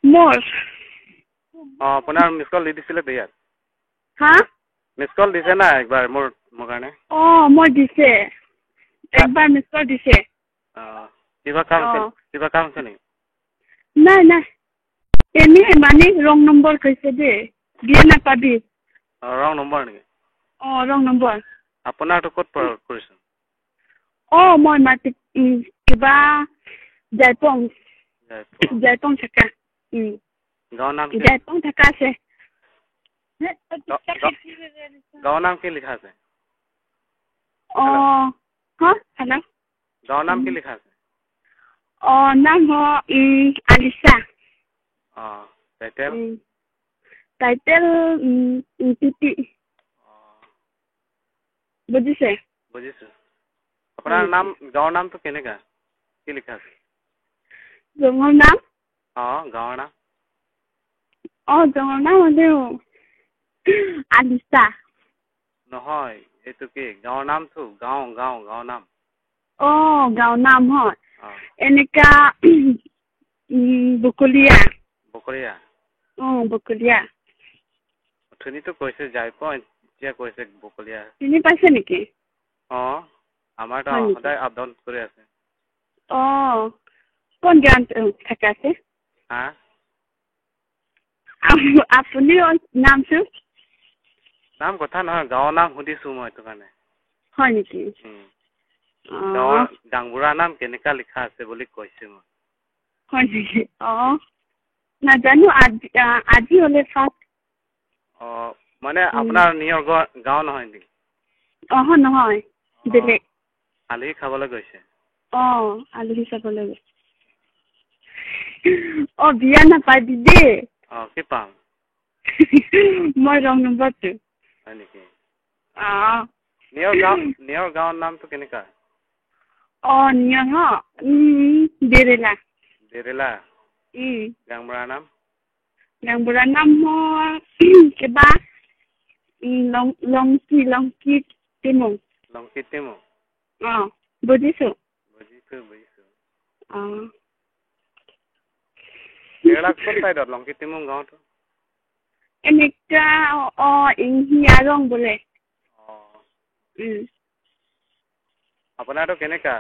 মোৰ আপোনাৰ miss call দি দিছিলে ইয়াত হা মিছ কল দিছে না একবাৰ মোৰ কাৰণে মই দিছে একবাৰ মিছ কল দিছে কিবা কাম আছে নেকি নাই এনেই মানে ৰং নম্বৰ কৈছে দেই দিয়ে নাপাবি ৰং নম্বৰ নেকি ৰং নম্বৰ আপোনাৰটো ক'ত কৰিছে মই মাটি কিবা জয়পং থাকা গাঁৱৰ নাম জয়পং থাকা আছে গাঁৱৰ নাম কি লিখা আছে হেল্ল' গাঁৱৰ নাম কি লিখা আছে নাম আলিছা টাইটেল টিটি বুজিছে বুজিছো আপোনাৰ নাম গাঁৱৰ নামটো কেনেকা কি লিখা আছে জঙৰ নাম গাঁৱৰ নাম জঙৰ নাম হ'লেও আলিছা নহয় এইটো কি গাঁৱৰ নামটো গাঁৱৰ নাম গাঁৱৰ নাম হয় এনেকা বকলীয়া বকলীয়া অথনিতো কৈছে জয়পং এতিয়া কৈছে বকলীয়া চিনি পাইছে নেকি আমাৰতো সদায় আপ ডাউন কৰি আছে কোন গাঁৱত থকা আছে আপুনি নামটো নাম কথা নহয় গাঁৱৰ নাম সুধিছো মই এইটো কাৰণে হয় নেকি গাঁৱৰ ডাংবুঢ়া নাম কেনেকা লিখা আছে বুলি কৈছে মই হয় নেকি নাজানো আজি হ'লে ফাৰ্ষ্ট মানে আপোনাৰ নিজৰ গাঁও নহয় নেকি নহয় বেলেগ আলহী খাবলৈ গৈছে আলহী চাবলৈ গৈছে বিয়া নাপাবি দেই কি পাম মই ৰং নম্বৰটো হয় নেকি নিজৰ গাঁৱৰ নামটো কেনেকা নিয়ৰ দেৰেলা গাংবুঢ়াৰ নাম মই কিবা লংকি টিমু বুজিছো কোন চাইডত লংকি টিমু গাঁৱটো এনেকা হিয়াৰং বোলে আপোনাৰটো কেনেকা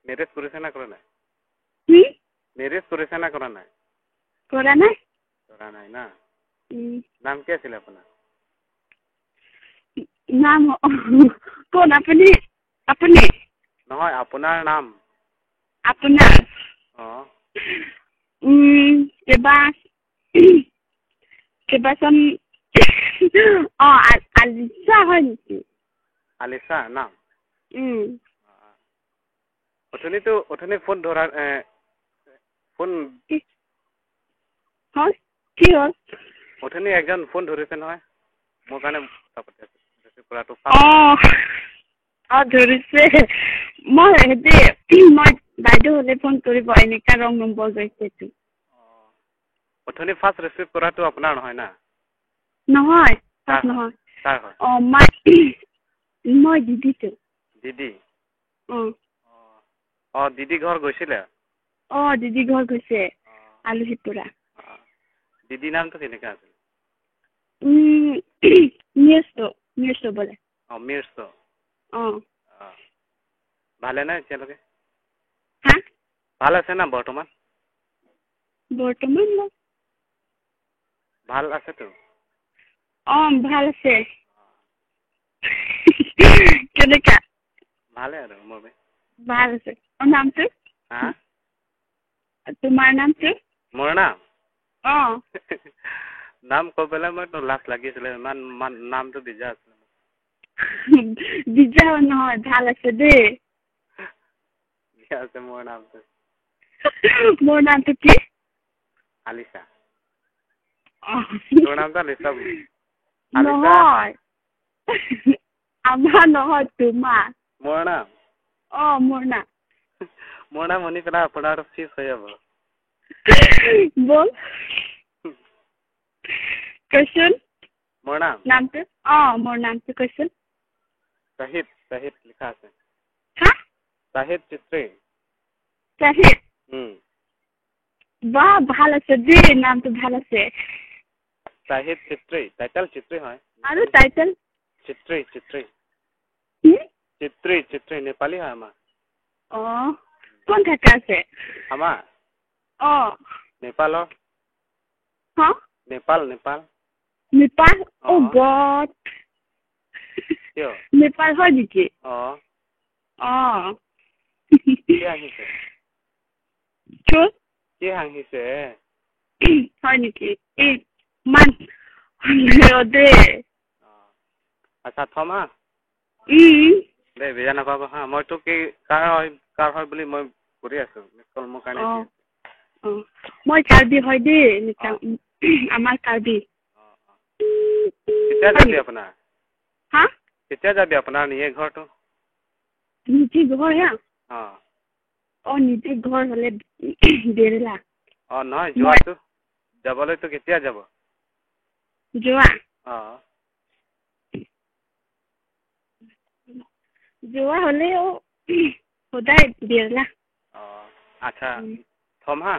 মেৰেজ কৰিছে না কৰা নাই মেৰেজ কৰিছে না কৰা নাই কৰা নাই না নাম কি আছিলে আপোনাৰ নাম কোন আপুনি নহয় আপোনাৰ নাম আপোনাৰ কেইবাজন আলিছা হয় নেকি আলিছা নাম অথনি ফোন ধৰা ফোন কি হ'ল অথনি একজন ফোন ধৰিছে নহয় মোৰ কাৰণে ধৰিছে মই বাইদেউ হ'লে ফোন কৰিব এনেকা ৰং নম্বৰ গৈছে অথনি ফাৰ্ষ্ট ৰিচিভ কৰাটো আপোনাৰ নহয় না নহয় মই দিদিটো দিদি দিদি ঘৰ গৈছিলে দিদি ঘৰ গৈছে আলহী পৰা দিদি নামটো কেনেকা আছিল মিৰ্চ বোলে মিৰ্চ ভালে নাই এতিয়ালৈকে ভাল আছে না বৰ্তমান ভাল আছেতো ভাল আছে কেনেকা ভালে আৰু মোৰ ভাল আছে নামটো তোমাৰ নামটো মোৰ নাম নাম কৈ পেলাই মই লাজ লাগিছিলে ইমান নামটো বিজা আছিলে বিজা নহয় ভাল আছে দেই আছে মোৰ নামটো কি আলিছা তোৰ নামটো আলিছা নহয় আমাৰ নহয় তোমাৰ মোৰ নাম মোৰ নাম শুনি পেলাই আপোনাৰ ফিক্স হৈ যাব বল কৈছোন মোৰ নামটো মোৰ নামটো কৈছোন চাহিদ লিখা আছে চাহিদ চিত্ৰী বাহ ভাল আছে দেই নামটো ভাল আছে চাহিদ চিত্ৰী টাইটেল চিত্ৰী হয় আৰু টাইটেল চিত্ৰী নেপালী হয় আমাৰ কোন থাকা আছে আমাৰ নেপালৰ নেপাল নেপাল গড কিয় নেপাল হয় নেকি কি আহিছে কি হাঁহিছে হয় নেকি এই মান দে আচ্ছা থমা দে বেয়া নাপাব হা মইতো কি কাৰ হয় বুলি মই কৰি আছো মিছকল মোৰ কাৰণে মই কাৰ্বি হয় দেই আমাৰ কাৰ্বি কেতিয়া যাবি আপোনাৰ কেতিয়া যাবি আপোনাৰ নিজে ঘৰটো নিজে ঘৰ নিজে ঘৰ হলে দেৰলা নহয় যোৱাটো যাবলৈতো কেতিয়া যাব যোৱা হলেও সদায় দেৰলা আচ্ছা থম হা